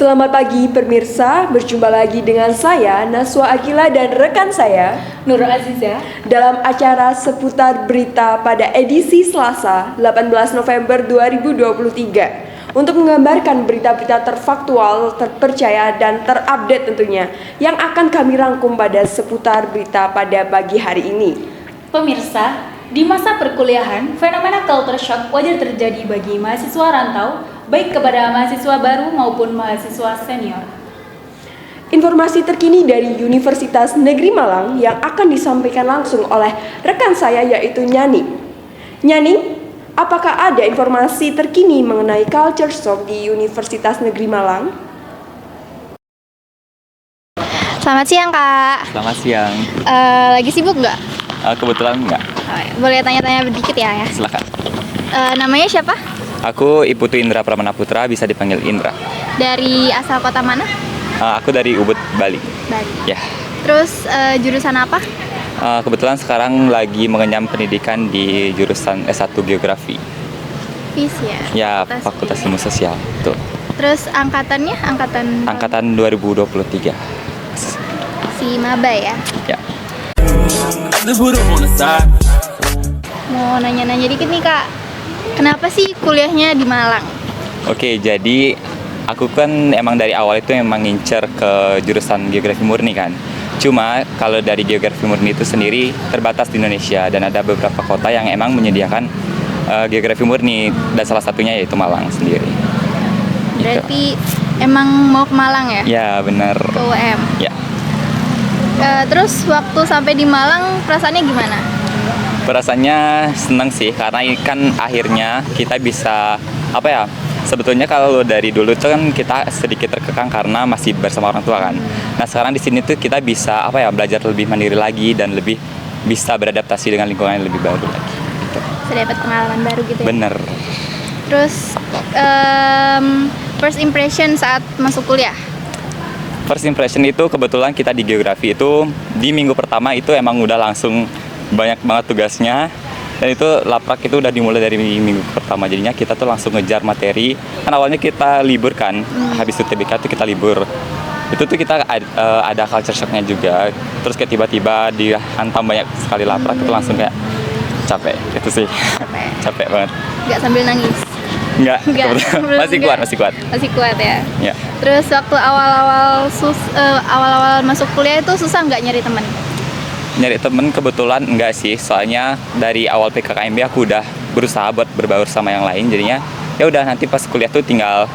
Selamat pagi pemirsa, berjumpa lagi dengan saya Naswa Akila dan rekan saya Nurul Aziza dalam acara seputar berita pada edisi Selasa 18 November 2023 untuk menggambarkan berita-berita terfaktual, terpercaya dan terupdate tentunya yang akan kami rangkum pada seputar berita pada pagi hari ini. Pemirsa, di masa perkuliahan, fenomena culture shock wajar terjadi bagi mahasiswa rantau, baik kepada mahasiswa baru maupun mahasiswa senior. Informasi terkini dari Universitas Negeri Malang yang akan disampaikan langsung oleh rekan saya yaitu Nyani. Nyani, apakah ada informasi terkini mengenai culture shock di Universitas Negeri Malang? Selamat siang, Kak. Selamat siang. Lagi sibuk nggak? Kebetulan enggak. Boleh tanya-tanya sedikit ya? Silakan. Namanya siapa? Aku Iputu Indra Pramana Putra, bisa dipanggil Indra. Dari asal kota mana? Aku dari Ubud, Bali. Bali. Ya. Terus jurusan apa? Kebetulan sekarang lagi mengenyam pendidikan di jurusan S1 Geografi. FIS ya? Ya, Fakultas Ilmu Sosial. Tuh. Terus angkatannya? Angkatan 2023. Si maba ya? Ya. Mau nanya-nanya dikit nih, Kak. Kenapa sih kuliahnya di Malang? Oke, jadi aku kan emang dari awal itu emang ngincer ke jurusan Geografi Murni kan. Cuma kalau dari Geografi Murni itu sendiri terbatas di Indonesia dan ada beberapa kota yang emang menyediakan Geografi Murni dan salah satunya yaitu Malang sendiri. Berarti emang mau ke Malang ya? Ya, benar. Ke UM. Ya. Terus waktu sampai di Malang perasaannya gimana? Perasaannya senang sih karena kan akhirnya kita bisa sebetulnya kalau dari dulu tuh kan kita sedikit terkekang karena masih bersama orang tua kan. Nah, sekarang di sini tuh kita bisa belajar lebih mandiri lagi dan lebih bisa beradaptasi dengan lingkungan yang lebih baru lagi. Gitu. Bisa dapat pengalaman baru gitu ya? Bener. Terus first impression saat masuk kuliah? First impression itu kebetulan kita di geografi itu di minggu pertama itu emang udah langsung banyak banget tugasnya. Dan itu laprak itu udah dimulai dari minggu pertama, jadinya kita tuh langsung ngejar materi. Kan awalnya kita libur kan, habis UTBK tuh kita libur. Itu tuh kita ada culture shocknya juga. Terus kayak tiba-tiba dihantam banyak sekali laprak, itu langsung kayak capek, itu sih. Capek banget. Nggak sambil nangis? Enggak. Masih kuat. Masih kuat ya? Ya. Terus waktu awal-awal masuk kuliah itu susah nggak nyari teman? Nyari temen kebetulan enggak sih, soalnya dari awal PKKMB aku udah berusaha buat berbaur sama yang lain, jadinya ya udah nanti pas kuliah tuh tinggal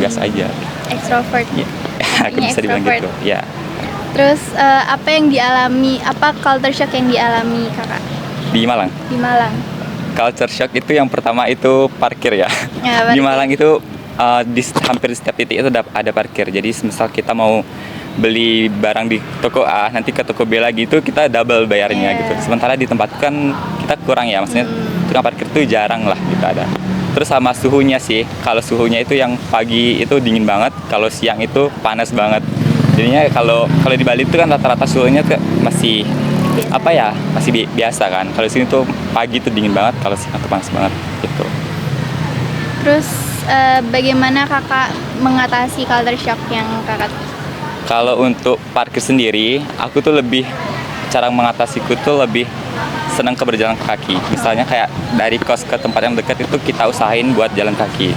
gas aja. Extrovert. Ya. Aku bisa dibilang gitu. Ya. Terus apa culture shock yang dialami Kakak? Di Malang. Di Malang. Culture shock itu yang pertama itu parkir ya. Di Malang itu hampir di setiap titik itu ada parkir. Jadi misal kita mau beli barang di toko A, nanti ke toko B lagi itu kita double bayarnya gitu. Sementara di tempat kan kita kurang ya, maksudnya tukang parkir itu jarang lah kita ada. Terus sama suhunya sih, kalau suhunya itu yang pagi itu dingin banget, kalau siang itu panas banget. Jadinya kalau di Bali itu kan rata-rata suhunya tuh masih masih biasa kan. Kalau sini tuh pagi tuh dingin banget, kalau siang tuh panas banget gitu. Terus bagaimana Kakak mengatasi culture shock yang Kakak? Kalau untuk parkir sendiri, aku tuh cara mengatasiku tuh lebih senang ke berjalan kaki. Misalnya kayak dari kos ke tempat yang dekat itu kita usahain buat jalan kaki.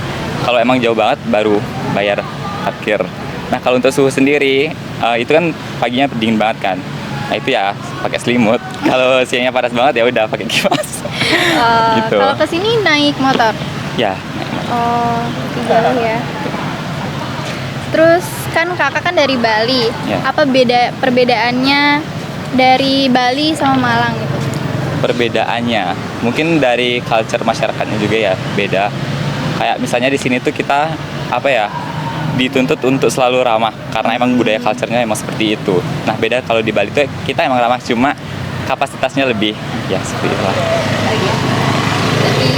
Kalau emang jauh banget baru bayar parkir. Nah, kalau untuk suhu sendiri, itu kan paginya dingin banget kan. Nah, itu ya pakai selimut. Kalau siangnya panas banget ya udah pakai kipas. Gitu. Kalau kesini naik motor? Ya. Oh, jauh ya. Terus kan Kakak kan dari Bali. Ya. Apa perbedaannya dari Bali sama Malang gitu? Perbedaannya mungkin dari culture masyarakatnya juga ya beda. Kayak misalnya di sini tuh kita dituntut untuk selalu ramah karena emang budaya culture-nya emang seperti itu. Nah, beda kalau di Bali tuh kita emang ramah cuma kapasitasnya lebih ya seperti itu lah. Jadi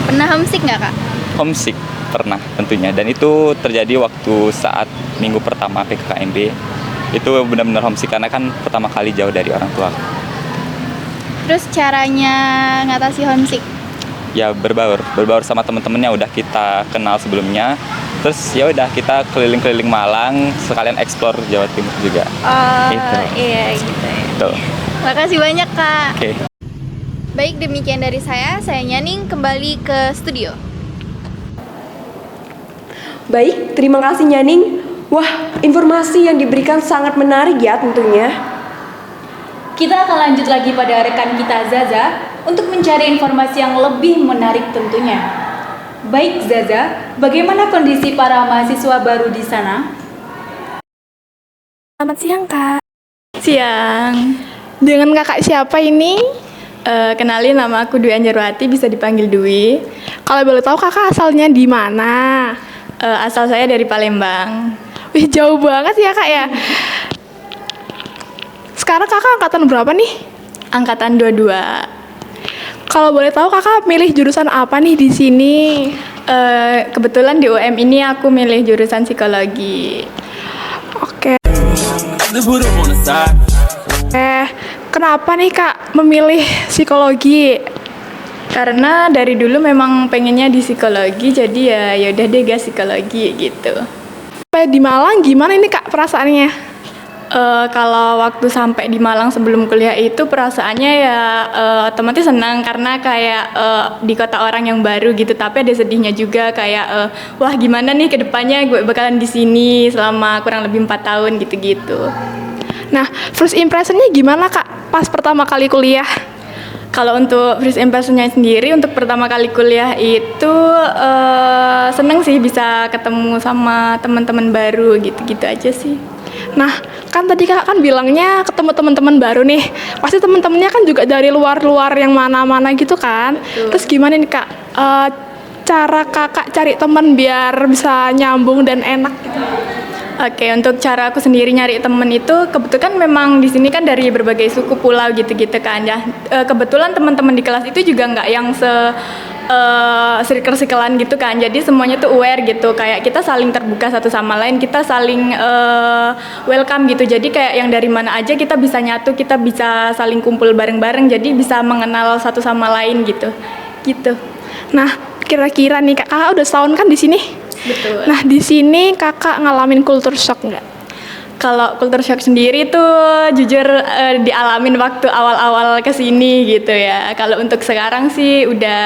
pernah homesick nggak, Kak? Homesick pernah tentunya, dan itu terjadi waktu saat minggu pertama PKKMB. Itu benar-benar homesick karena kan pertama kali jauh dari orang tua. Terus caranya ngatasi homesick? ya berbaur sama teman-teman yang udah kita kenal sebelumnya. Terus ya udah kita keliling-keliling Malang sekalian explore Jawa Timur juga. Oh, Gitu. iya gitu ya. Tuh. Makasih banyak, Kak. Oke. Baik, demikian dari saya Nyaning kembali ke studio. Baik, terima kasih Nyaning. Wah, informasi yang diberikan sangat menarik ya tentunya. Kita akan lanjut lagi pada rekan kita Zaza untuk mencari informasi yang lebih menarik tentunya. Baik Zaza, bagaimana kondisi para mahasiswa baru di sana? Selamat siang, Kak. Siang. Dengan kakak siapa ini? Kenalin, nama aku Dwi Anjarwati, bisa dipanggil Dwi. Kalau boleh tahu kakak asalnya di mana? Asal saya dari Palembang. Wih, jauh banget ya, Kak ya. Sekarang kakak angkatan berapa nih? Angkatan 22. Kalau boleh tahu kakak milih jurusan apa nih di sini? Kebetulan di UM ini aku milih jurusan psikologi. Oke. Kenapa nih Kak memilih psikologi? Karena dari dulu memang pengennya di psikologi, jadi ya udah deh gas psikologi gitu. Sampai di Malang gimana ini Kak perasaannya? Kalau waktu sampai di Malang sebelum kuliah itu perasaannya ya otomatis senang karena kayak di kota orang yang baru gitu, tapi ada sedihnya juga kayak wah gimana nih ke depannya gue bakalan di sini selama kurang lebih 4 tahun gitu-gitu. Nah, first impressionnya gimana Kak pas pertama kali kuliah? Kalau untuk first impressionnya sendiri untuk pertama kali kuliah itu seneng sih bisa ketemu sama teman-teman baru gitu-gitu aja sih. Nah, kan tadi kakak kan bilangnya ketemu teman-teman baru nih. Pasti teman-temannya kan juga dari luar-luar yang mana-mana gitu kan. Betul. Terus gimana nih kak? Cara kakak cari teman biar bisa nyambung dan enak gitu. Oke, untuk cara aku sendiri nyari temen itu kebetulan memang di sini kan dari berbagai suku pulau gitu-gitu kan ya. Kebetulan teman-teman di kelas itu juga nggak yang circle-circlean gitu kan, jadi semuanya tuh aware gitu, kayak kita saling terbuka satu sama lain, kita saling welcome gitu, jadi kayak yang dari mana aja kita bisa nyatu, kita bisa saling kumpul bareng-bareng, jadi bisa mengenal satu sama lain gitu. Nah, kira-kira nih kakak udah setahun kan di sini? Betul. Nah, di sini kakak ngalamin culture shock nggak? Kalau culture shock sendiri tuh jujur dialamin waktu awal-awal kesini gitu ya. Kalau untuk sekarang sih udah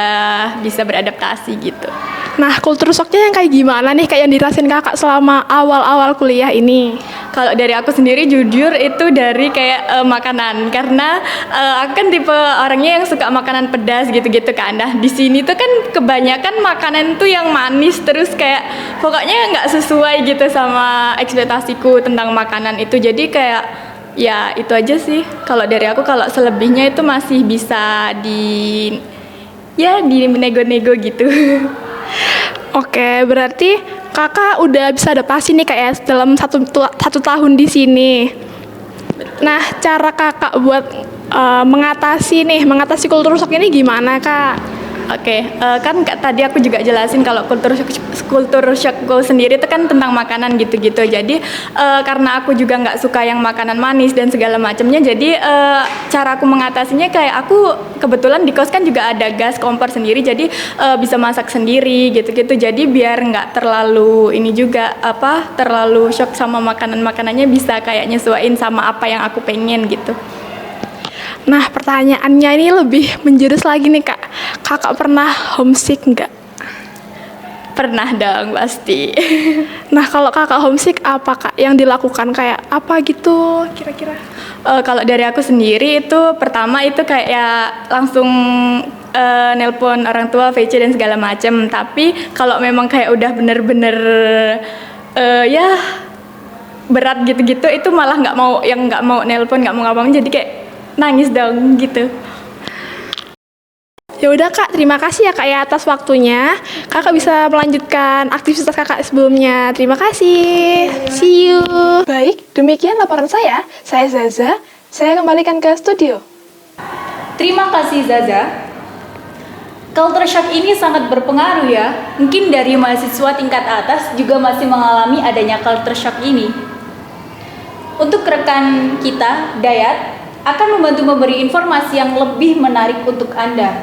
bisa beradaptasi gitu. Nah, culture shocknya yang kayak gimana nih kayak yang dirasain kakak selama awal-awal kuliah ini? Kalau dari aku sendiri jujur itu dari kayak makanan, karena aku kan tipe orangnya yang suka makanan pedas gitu-gitu kan. Nah di sini tuh kan kebanyakan makanan tuh yang manis, terus kayak pokoknya nggak sesuai gitu sama ekspektasiku tentang makanan itu. Jadi kayak ya itu aja sih. Kalau dari aku, kalau selebihnya itu masih bisa di nego-nego gitu. Oke, berarti kakak udah bisa adaptasi nih kayak dalam satu tahun di sini. Nah, cara kakak buat mengatasi culture shock ini gimana kak? Oke, kan tadi aku juga jelasin kalau culture shockku sendiri itu kan tentang makanan gitu-gitu. Jadi karena aku juga nggak suka yang makanan manis dan segala macamnya. Jadi cara aku mengatasinya kayak aku kebetulan di kos kan juga ada gas kompor sendiri. Jadi bisa masak sendiri gitu-gitu. Jadi biar nggak terlalu terlalu shock sama makanannya, bisa kayak nyesuaiin sama apa yang aku pengen gitu. Nah, pertanyaannya ini lebih menjurus lagi nih kak. Kakak pernah homesick nggak? Pernah dong pasti. Nah, kalau kakak homesick apa kak yang dilakukan, kayak apa gitu kira-kira? Kalau dari aku sendiri itu pertama itu kayak ya langsung nelpon orang tua, VC dan segala macam. Tapi kalau memang kayak udah bener-bener berat gitu-gitu, itu malah nggak mau nelpon, nggak mau ngapain, jadi kayak nangis dong gitu. Ya udah kak, terima kasih ya kak ya atas waktunya. Kakak bisa melanjutkan aktivitas kakak sebelumnya. Terima kasih. See you. Baik, demikian laporan saya. Saya Zaza. Saya kembalikan ke studio. Terima kasih Zaza. Culture shock ini sangat berpengaruh ya. Mungkin dari mahasiswa tingkat atas juga masih mengalami adanya culture shock ini. Untuk rekan kita, Dayat, akan membantu memberi informasi yang lebih menarik untuk Anda.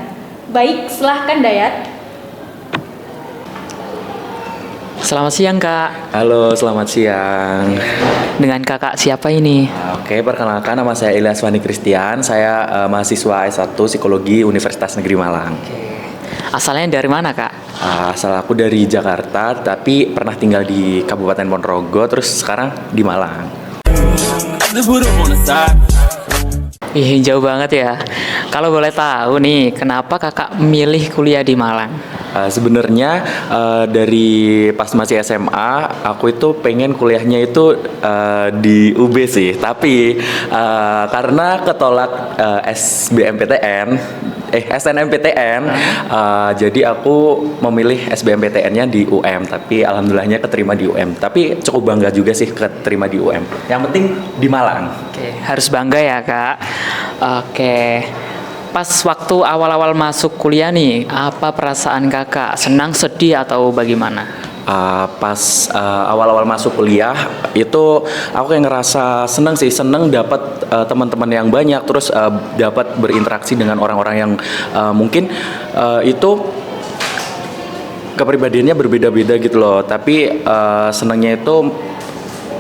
Baik, silahkan Dayat. Selamat siang Kak. Halo, selamat siang. Dengan Kakak siapa ini? Oke, perkenalkan nama saya Ilyas Fani Christian. Saya mahasiswa S1 Psikologi Universitas Negeri Malang. Asalnya dari mana Kak? Asal aku dari Jakarta, tapi pernah tinggal di Kabupaten Ponorogo, terus sekarang di Malang. Ih, jauh banget ya. Kalau boleh tahu nih, kenapa Kakak milih kuliah di Malang? Sebenarnya dari pas masih SMA, aku itu pengen kuliahnya itu di UB sih. Tapi karena ketolak SNMPTN, jadi aku memilih SBMPTN-nya di UM. Tapi alhamdulillahnya keterima di UM. Tapi cukup bangga juga sih keterima di UM. Yang penting di Malang. Oke, harus bangga ya Kak. Oke. Pas waktu awal-awal masuk kuliah nih, apa perasaan Kakak? Senang, sedih, atau bagaimana? Pas awal-awal masuk kuliah itu aku kayak ngerasa seneng dapat teman-teman yang banyak, terus dapat berinteraksi dengan orang-orang yang mungkin itu kepribadiannya berbeda-beda gitu loh, tapi senengnya itu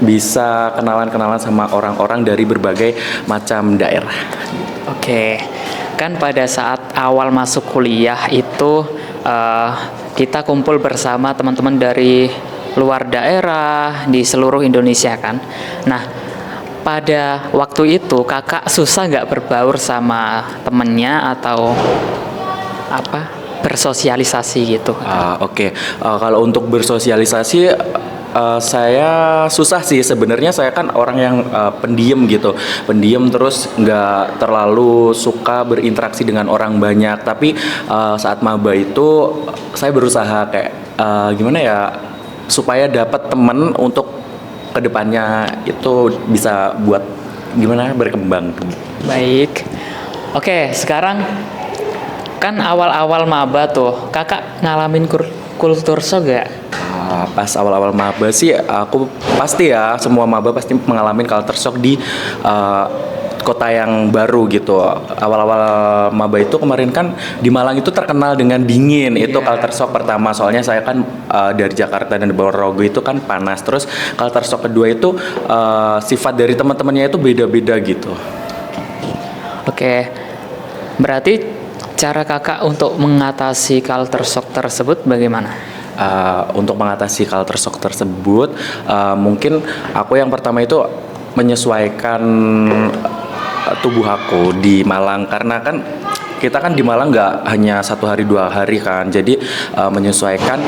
bisa kenalan-kenalan sama orang-orang dari berbagai macam daerah. Oke, kan pada saat awal masuk kuliah itu kita kumpul bersama teman-teman dari luar daerah di seluruh Indonesia kan. Nah, pada waktu itu Kakak susah nggak berbaur sama temennya atau apa bersosialisasi gitu? Oke. Kalau untuk bersosialisasi saya susah sih sebenarnya. Saya kan orang yang pendiam gitu, terus nggak terlalu suka berinteraksi dengan orang banyak. Tapi saat maba itu saya berusaha kayak gimana ya supaya dapat teman untuk kedepannya itu bisa buat gimana berkembang. Baik, oke sekarang kan awal-awal maba tuh Kakak ngalamin kultur shock gak? Pas awal-awal maba sih aku pasti ya, semua maba pasti mengalami culture shock di kota yang baru gitu. Awal-awal maba itu kemarin kan di Malang itu terkenal dengan dingin. Itu culture shock pertama, soalnya saya kan dari Jakarta dan Ponorogo itu kan panas. Terus culture shock kedua itu sifat dari teman-temannya itu beda-beda gitu. Oke, berarti cara Kakak untuk mengatasi culture shock tersebut bagaimana? Untuk mengatasi culture shock tersebut, mungkin aku yang pertama itu menyesuaikan tubuh aku di Malang, karena kan kita kan di Malang nggak hanya 1 hari 2 hari kan, jadi menyesuaikan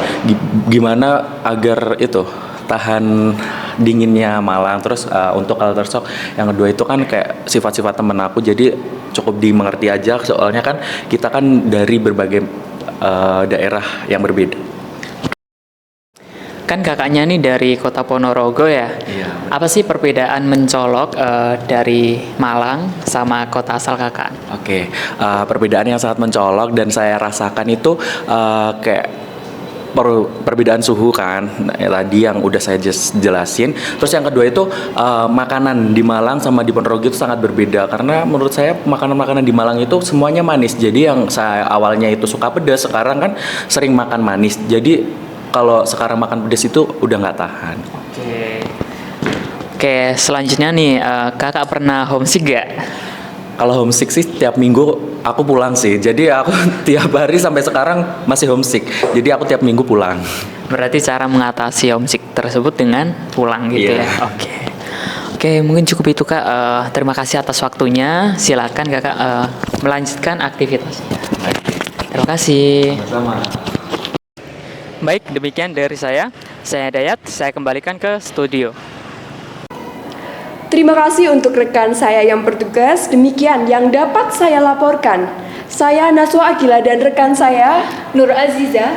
gimana agar itu tahan dinginnya Malang. Terus untuk culture shock yang kedua itu kan kayak sifat-sifat temen aku, jadi cukup dimengerti aja, soalnya kan kita kan dari berbagai daerah yang berbeda. Kan kakaknya nih dari kota Ponorogo ya. Iya. Apa sih perbedaan mencolok dari Malang sama kota asal kakak? Oke, perbedaan yang sangat mencolok dan saya rasakan itu kayak perbedaan suhu kan, tadi yang udah saya jelasin. Terus yang kedua itu makanan di Malang sama di Ponorogo itu sangat berbeda, karena menurut saya makanan-makanan di Malang itu semuanya manis. Jadi yang saya awalnya itu suka pedas, sekarang kan sering makan manis. Jadi kalau sekarang makan pedas itu udah nggak tahan. Oke, selanjutnya nih kakak pernah homesick gak? Kalau homesick sih tiap minggu aku pulang sih. Jadi aku tiap hari sampai sekarang masih homesick. Jadi aku tiap minggu pulang. Berarti cara mengatasi homesick tersebut dengan pulang gitu Iya. ya? Oke, mungkin cukup itu kak. Terima kasih atas waktunya. Silakan kakak melanjutkan aktivitasnya. Terima kasih. Sama. Baik, demikian dari saya. Saya Dayat, saya kembalikan ke studio. Terima kasih untuk rekan saya yang bertugas. Demikian yang dapat saya laporkan. Saya Naswa Agila dan rekan saya Nur Aziza.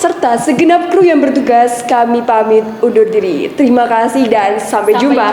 serta segenap kru yang bertugas, kami pamit undur diri. Terima kasih dan sampai jumpa.